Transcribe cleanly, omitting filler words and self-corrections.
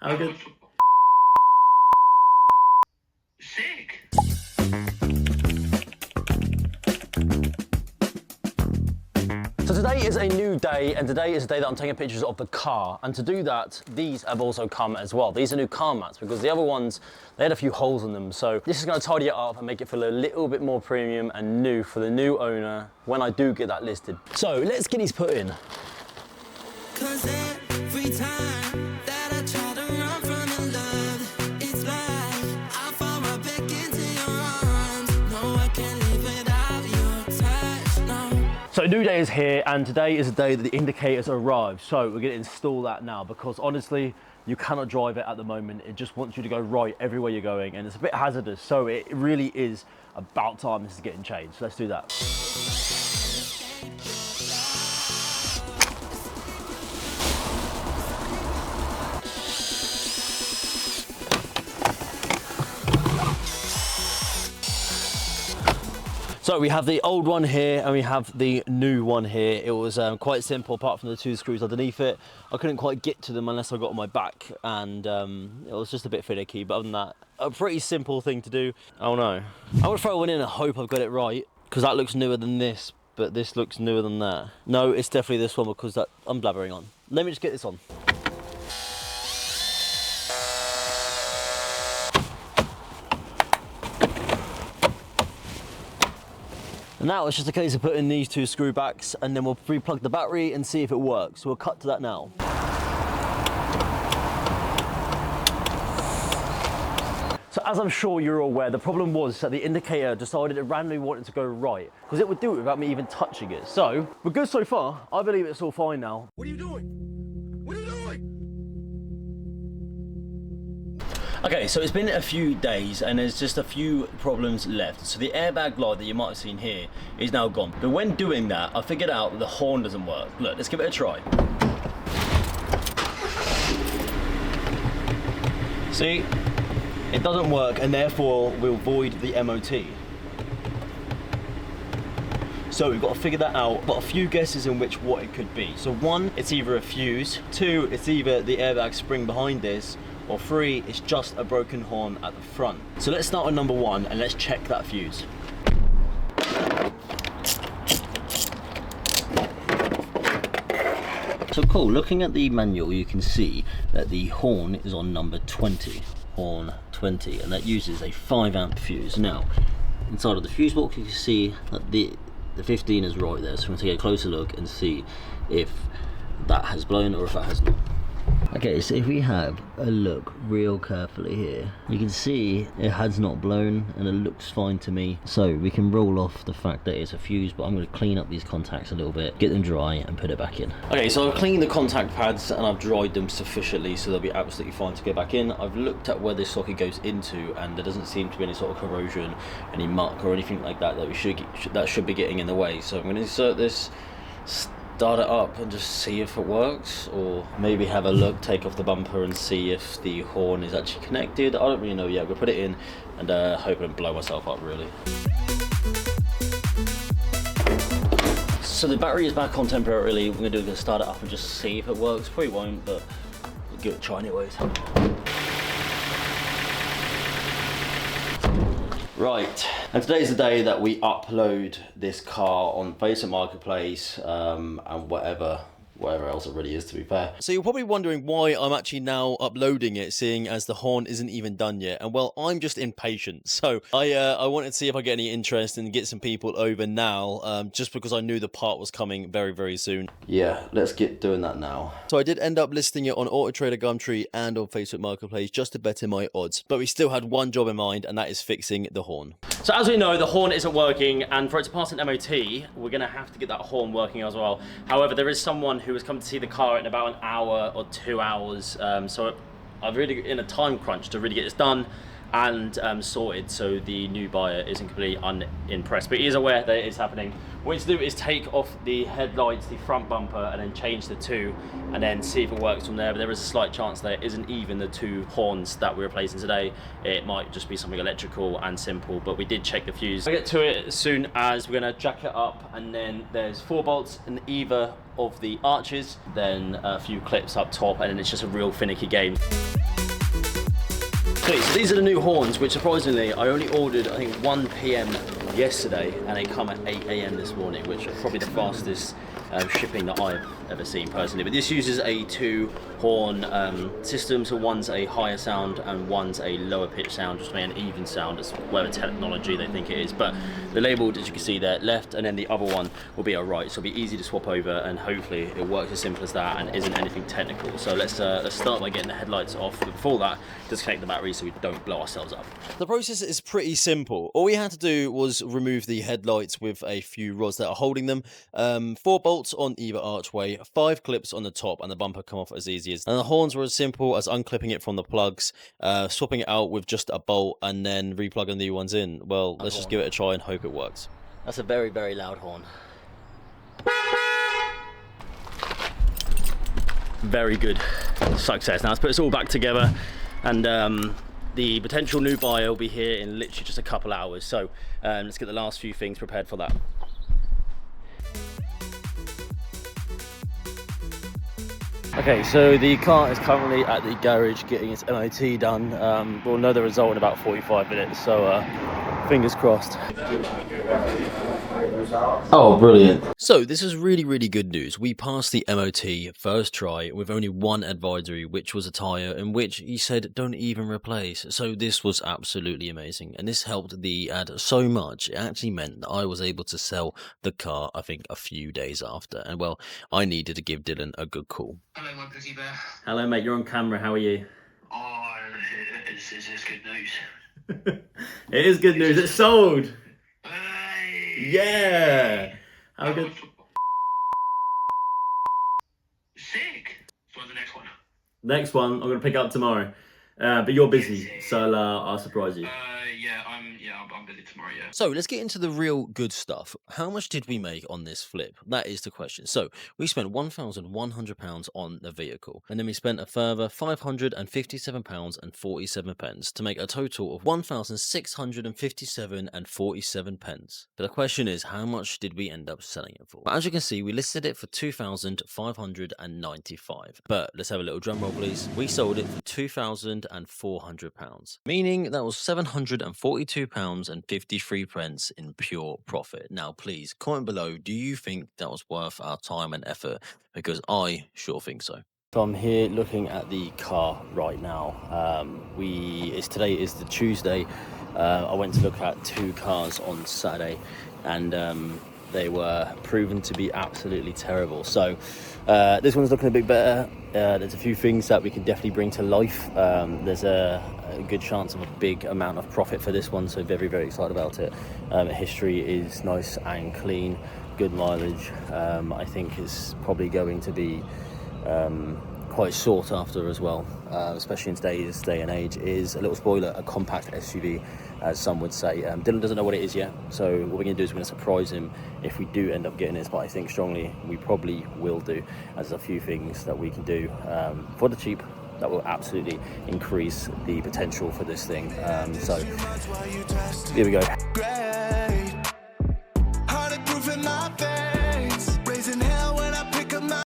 How good? Sick. So today is a new day, and today is a day that I'm taking pictures of the car. And to do that, these have also come as well. These are new car mats because the other ones, they had a few holes in them. So this is going to tidy it up and make it feel a little bit more premium and new for the new owner when I do get that listed. So let's get these put in. 'Cause every time that I try to run from your love, it's like I fall right back into your arms. No, I can't live without your touch, no. So a new day is here, and today is the day that the indicators arrive. So we're going to install that now because honestly, you cannot drive it at the moment. It just wants you to go right everywhere you're going, and it's a bit hazardous. So it really is about time this is getting changed. So let's do that. So we have the old one here and we have the new one here. It was quite simple apart from the two screws underneath it. I couldn't quite get to them unless I got on my back, and it was just a bit finicky, but other than that, a pretty simple thing to do. Oh no. I would throw one in and hope I've got it right, because that looks newer than this, but this looks newer than that. No, it's definitely this one because that I'm blabbering on. Let me just get this on. Now it's just a case of putting these two screw backs, and then we'll re-plug the battery and see if it works. So we'll cut to that now. So as I'm sure you're aware, the problem was that the indicator decided it randomly wanted to go right, because it would do it without me even touching it. So we're good so far. I believe it's all fine now. What are you doing? What are you doing? Okay, so it's been a few days and there's just a few problems left. So the airbag light that you might have seen here is now gone. But when doing that, I figured out that the horn doesn't work. Look, let's give it a try. See, it doesn't work, and therefore we'll void the MOT. So we've got to figure that out. Got a few guesses in what it could be. So one, it's either a fuse. Two, it's either the airbag spring behind this. Or three, it's just a broken horn at the front. So let's start with number one and let's check that fuse. So cool, looking at the manual you can see that the horn is on number 20, horn 20, and that uses a 5 amp fuse. Now, inside of the fuse box you can see that the 15 is right there, so we're going to take a closer look and see if that has blown or if that has not. Okay, so if we have a look real carefully here, you can see it has not blown and it looks fine to me. So we can roll off the fact that it's a fuse, but I'm going to clean up these contacts a little bit, get them dry and put it back in. Okay, so I've cleaned the contact pads and I've dried them sufficiently so they'll be absolutely fine to go back in. I've looked at where this socket goes into and there doesn't seem to be any sort of corrosion, any muck or anything like that that should be getting in the way. So I'm going to insert this, start it up and just see if it works, or maybe have a look, take off the bumper and see if the horn is actually connected. I don't really know yet. I'm gonna put it in and hope I don't blow myself up really. So the battery is back on temporarily. We're gonna do is start it up and just see if it works. Probably won't, but we'll give it a try anyways. Right, and today's the day that we upload this car on Facebook Marketplace and whatever else it really is, to be fair. So you're probably wondering why I'm actually now uploading it, seeing as the horn isn't even done yet. And well, I'm just impatient. So I wanted to see if I get any interest and get some people over now, just because I knew the part was coming very, very soon. Yeah, let's get doing that now. So I did end up listing it on Auto Trader, Gumtree and on Facebook Marketplace just to better my odds. But we still had one job in mind, and that is fixing the horn. So as we know, the horn isn't working, and for it to pass an MOT, we're going to have to get that horn working as well. However, there is someone who has come to see the car in about an hour or 2 hours, so I'm really in a time crunch to really get this done and sorted, so the new buyer isn't completely unimpressed, but he is aware that it is happening. What we need to do is take off the headlights, the front bumper, and then change the two, and then see if it works from there. But there is a slight chance that it isn't even the two horns that we're replacing today. It might just be something electrical and simple, but we did check the fuse. I'll get to it as soon as we're gonna jack it up, and then there's 4 bolts in either of the arches, then a few clips up top, and then it's just a real finicky game. Sweet, so these are the new horns, which surprisingly I only ordered, I think, 1 PM yesterday, and they come at 8 AM this morning, which are probably the fastest shipping that I've ever seen personally. But this uses a 2-horn system, so one's a higher sound and one's a lower pitch sound, just to make an even sound. It's whatever technology they think it is. But they're labelled, as you can see there, left, and then the other one will be a right, so it'll be easy to swap over, and hopefully it works as simple as that and isn't anything technical. So let's start by getting the headlights off, but before that, disconnect the battery so we don't blow ourselves up. The process is pretty simple. All we had to do was remove the headlights with a few rods that are holding them, 4 bolts on either archway, 5 clips on the top, and the bumper come off as easy as. And the horns were as simple as unclipping it from the plugs, swapping it out with just a bolt, and then replugging the new ones in. Well, let's just give it a try and hope it works. That's a very, very loud horn. Very good success. Now let's put this all back together, and the potential new buyer will be here in literally just a couple hours. So let's get the last few things prepared for that. Okay, so the car is currently at the garage getting its MOT done. We'll know the result in about 45 minutes, so fingers crossed. Oh, brilliant. So this is really, really good news. We passed the MOT first try with only 1 advisory, which was a tyre, in which he said don't even replace. So this was absolutely amazing, and this helped the ad so much. It actually meant that I was able to sell the car, I think, a few days after. And well, I needed to give Dylan a good call. Hello, my busy bear. Hello, mate. You're on camera. How are you? Oh, is this good news? It is good news. It's sold. Hey! Yeah. How good? Sick. What's the next one? Next one, I'm gonna pick up tomorrow. But you're busy, so I'll surprise you. I'm busy tomorrow, yeah. So let's get into the real good stuff. How much did we make on this flip? That is the question. So we spent £1,100 on the vehicle, and then we spent a further £557.47 to make a total of £1,657.47. But the question is, how much did we end up selling it for? Well, as you can see, we listed it for £2,595. But let's have a little drum roll, please. We sold it for £2,400, meaning that was £742.53 in pure profit. Now, please comment below, do you think that was worth our time and effort? Because I sure think so. So I'm here looking at the car right now. Today is the Tuesday. I went to look at 2 cars on Saturday, and they were proven to be absolutely terrible. So this one's looking a bit better. There's a few things that we can definitely bring to life. There's a good chance of a big amount of profit for this one, so very, very excited about it. History is nice and clean, good mileage. I think is probably going to be quite sought after as well, especially in today's day and age. Is a little spoiler, a compact SUV, as some would say. Dylan doesn't know what it is yet, so what we're going to do is we're going to surprise him if we do end up getting this, but I think strongly we probably will do, as there's a few things that we can do for the cheap that will absolutely increase the potential for this thing. So here we go.